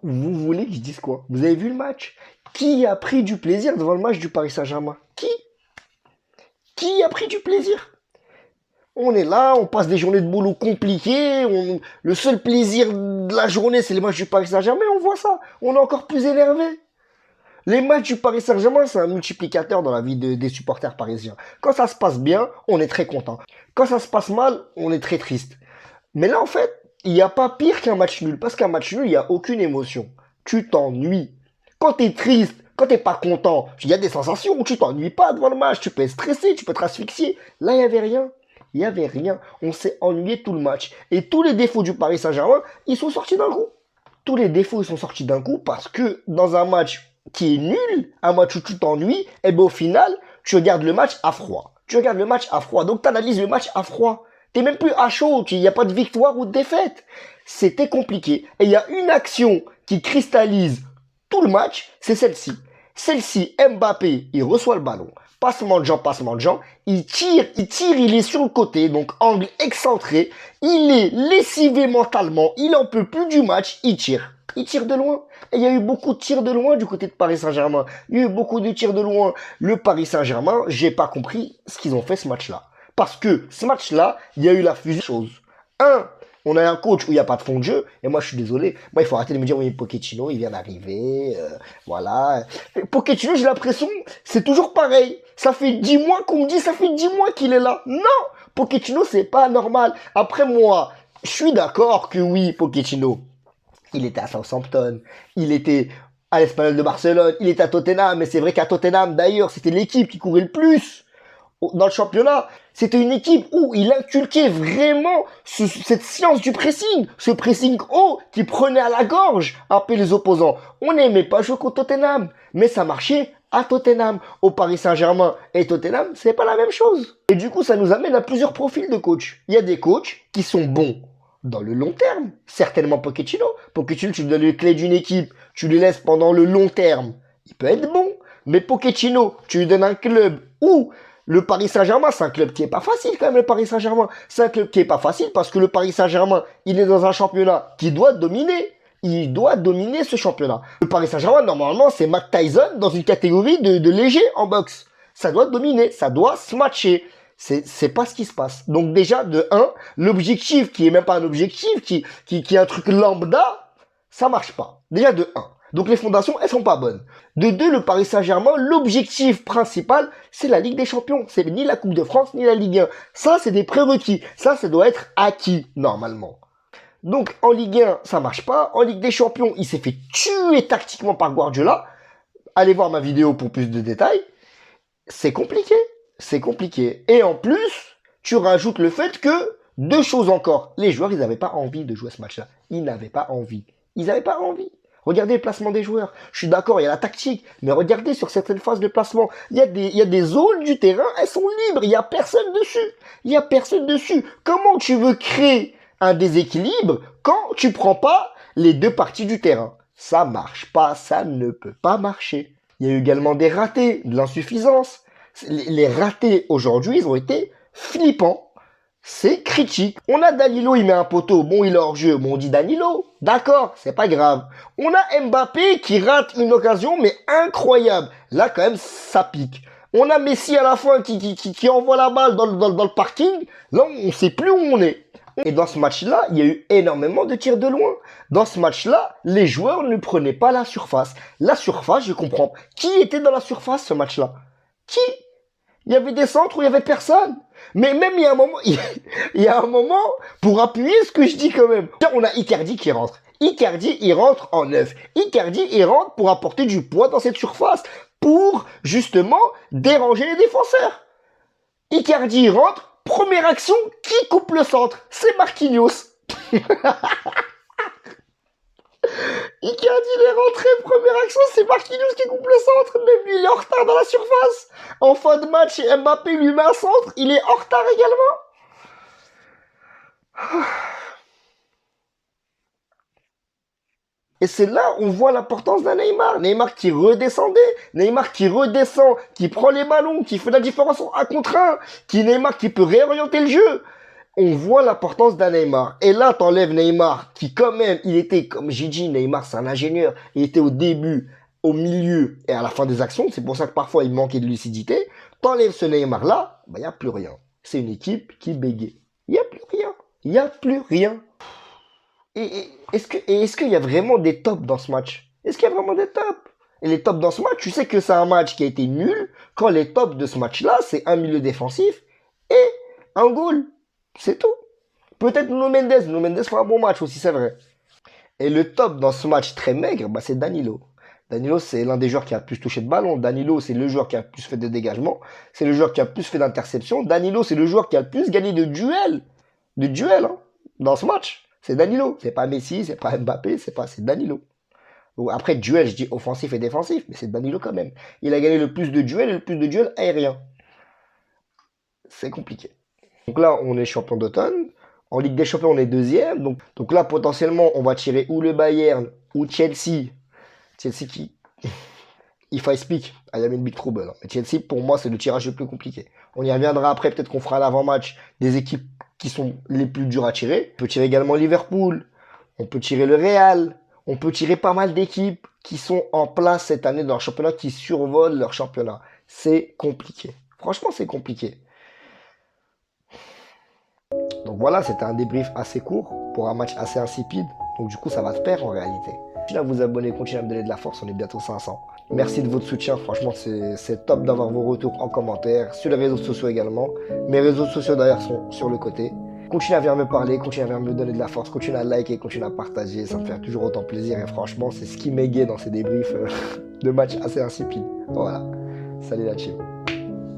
Vous voulez que je dise quoi? Vous avez vu le match? Qui a pris du plaisir devant le match du Paris Saint-Germain? Qui a pris du plaisir? On est là, on passe des journées de boulot compliquées, le seul plaisir de la journée, c'est les matchs du Paris Saint-Germain, on voit ça. On est encore plus énervé. Les matchs du Paris Saint-Germain, c'est un multiplicateur dans la vie des supporters parisiens. Quand ça se passe bien, on est très content. Quand ça se passe mal, on est très triste. Mais là, en fait, il n'y a pas pire qu'un match nul. Parce qu'un match nul, il n'y a aucune émotion. Tu t'ennuies. Quand t'es triste, quand t'es pas content, il y a des sensations. Tu t'ennuies pas devant le match. Tu peux être stressé, tu peux être asphyxié. Là, il n'y avait rien. Il n'y avait rien. On s'est ennuyé tout le match. Et tous les défauts du Paris Saint-Germain, ils sont sortis d'un coup. Tous les défauts, ils sont sortis d'un coup parce que dans un match qui est nul, un match où tu t'ennuies, et ben au final, tu regardes le match à froid. Tu regardes le match à froid. Donc tu analyses le match à froid. T'es même plus à chaud. Il n'y a pas de victoire ou de défaite. C'était compliqué. Et il y a une action qui cristallise tout le match, c'est celle-ci. Celle-ci, Mbappé, il reçoit le ballon. Passement de jambe, il tire, il est sur le côté, donc angle excentré, il est lessivé mentalement, il en peut plus du match, il tire de loin. Et il y a eu beaucoup de tirs de loin du côté de Paris Saint-Germain. Il y a eu beaucoup de tirs de loin. Le Paris Saint-Germain, j'ai pas compris ce qu'ils ont fait ce match-là. Parce que ce match-là, il y a eu la fusion de choses. On a un coach où il n'y a pas de fond de jeu. Et moi, je suis désolé. Moi, il faut arrêter de me dire, oui, Pochettino, il vient d'arriver. Voilà. Pochettino, j'ai l'impression, c'est toujours pareil. Ça fait 10 mois qu'on me dit, ça fait 10 mois qu'il est là. Non! Pochettino, c'est pas normal. Après, moi, je suis d'accord que oui, Pochettino, il était à Southampton. Il était à l'Espagnol de Barcelone. Il était à Tottenham. Mais c'est vrai qu'à Tottenham, d'ailleurs, c'était l'équipe qui courait le plus dans le championnat. C'était une équipe où il inculquait vraiment cette science du pressing, ce pressing haut qui prenait à la gorge un peu les opposants. On n'aimait pas jouer contre Tottenham, mais ça marchait à Tottenham. Au Paris Saint-Germain et Tottenham, c'est pas la même chose. Et du coup, ça nous amène à plusieurs profils de coachs. Il y a des coachs qui sont bons dans le long terme. Certainement Pochettino. Pochettino, tu lui donnes les clés d'une équipe, tu les laisses pendant le long terme. Il peut être bon. Mais Pochettino, tu lui donnes un club où le Paris Saint-Germain, c'est un club qui est pas facile quand même, le Paris Saint-Germain. C'est un club qui est pas facile parce que le Paris Saint-Germain, il est dans un championnat qui doit dominer. Il doit dominer ce championnat. Le Paris Saint-Germain, normalement, c'est Mike Tyson dans une catégorie de léger en boxe. Ça doit dominer, ça doit se matcher. C'est pas ce qui se passe. Donc déjà, de 1, l'objectif qui est même pas un objectif, qui est un truc lambda, ça marche pas. Déjà de 1. Donc les fondations, elles sont pas bonnes. De 2, le Paris Saint-Germain, l'objectif principal, c'est la Ligue des Champions. C'est ni la Coupe de France, ni la Ligue 1. Ça, c'est des prérequis. Ça doit être acquis, normalement. Donc, en Ligue 1, ça marche pas. En Ligue des Champions, il s'est fait tuer tactiquement par Guardiola. Allez voir ma vidéo pour plus de détails. C'est compliqué. C'est compliqué. Et en plus, tu rajoutes le fait que, 2 choses encore. Les joueurs, ils n'avaient pas envie de jouer ce match-là. Ils n'avaient pas envie. Ils n'avaient pas envie. Regardez le placement des joueurs. Je suis d'accord, il y a la tactique, mais regardez sur certaines phases de placement. Il y a des zones du terrain, elles sont libres. Il y a personne dessus. Il y a personne dessus. Comment tu veux créer un déséquilibre quand tu prends pas les 2 parties du terrain? Ça marche pas, ça ne peut pas marcher. Il y a eu également des ratés, de l'insuffisance. Les ratés aujourd'hui, ils ont été flippants. C'est critique. On a Danilo, il met un poteau. Bon, il est hors jeu. Bon, on dit Danilo. D'accord, c'est pas grave. On a Mbappé qui rate une occasion, mais incroyable. Là, quand même, ça pique. On a Messi à la fin qui envoie la balle dans le parking. Là, on sait plus où on est. Et dans ce match-là, il y a eu énormément de tirs de loin. Dans ce match-là, les joueurs ne prenaient pas la surface. La surface, je comprends. Qui était dans la surface, ce match-là? Qui? Il y avait des centres où il y avait personne. Mais même il y a un moment, il y a un moment pour appuyer ce que je dis quand même. On a Icardi qui rentre. Icardi, il rentre en neuf. Icardi, il rentre pour apporter du poids dans cette surface, pour justement déranger les défenseurs. Icardi, il rentre. Première action, qui coupe le centre? C'est Marquinhos. Icardi, il est rentré, première action, c'est Marquinhos qui coupe le centre. Même lui, il est en retard dans la surface. En fin de match, Mbappé lui met un centre, il est en retard également. Et c'est là où on voit l'importance d'un Neymar. Neymar qui redescendait, Neymar qui redescend, qui prend les ballons, qui fait la différence en 1 contre 1, Neymar qui peut réorienter le jeu. on voit l'importance d'un Neymar. Et là, t'enlèves Neymar, qui quand même, il était, comme j'ai dit, Neymar, c'est un ingénieur. Il était au début, au milieu et à la fin des actions. C'est pour ça que parfois, il manquait de lucidité. T'enlèves ce Neymar-là, il n'y a plus rien. C'est une équipe qui bégaye. Il n'y a plus rien. Il n'y a plus rien. Est-ce qu'il y a vraiment des tops dans ce match? Est-ce qu'il y a vraiment des tops? Et les tops dans ce match, tu sais que c'est un match qui a été nul quand les tops de ce match-là, c'est un milieu défensif et un goal. C'est tout. Peut-être Nuno Mendes. Nuno Mendes fera un bon match aussi, c'est vrai. Et le top dans ce match très maigre, bah, c'est Danilo. Danilo, c'est l'un des joueurs qui a le plus touché de ballon. Danilo, c'est le joueur qui a le plus fait de dégagements. C'est le joueur qui a le plus fait d'interceptions. Danilo, c'est le joueur qui a le plus gagné de duels. De duels, hein, dans ce match. C'est Danilo. C'est pas Messi, c'est pas Mbappé, c'est Danilo. Après, duel, je dis offensif et défensif, mais c'est Danilo quand même. Il a gagné le plus de duels et le plus de duels aériens. C'est compliqué. Donc là, on est champion d'automne. En Ligue des Champions, on est deuxième. Donc là, potentiellement, on va tirer ou le Bayern ou Chelsea. Chelsea qui, if I speak, I am in big trouble. Mais Chelsea, pour moi, c'est le tirage le plus compliqué. On y reviendra après. Peut-être qu'on fera l'avant-match des équipes qui sont les plus dures à tirer. On peut tirer également Liverpool. On peut tirer le Real. On peut tirer pas mal d'équipes qui sont en place cette année dans leur championnat, qui survolent leur championnat. C'est compliqué. Franchement, c'est compliqué. Donc voilà, c'était un débrief assez court pour un match assez insipide. Donc du coup, ça va se perdre en réalité. Continuez à vous abonner, continuez à me donner de la force, on est bientôt 500. Merci de votre soutien, franchement, c'est top d'avoir vos retours en commentaire, sur les réseaux sociaux également. Mes réseaux sociaux d'ailleurs sont sur le côté. Continuez à venir me parler, continuez à venir me donner de la force, continuez à liker, continuez à partager, ça me fait toujours autant plaisir et franchement, c'est ce qui m'égaye dans ces débriefs de matchs assez insipides. Voilà, salut la team.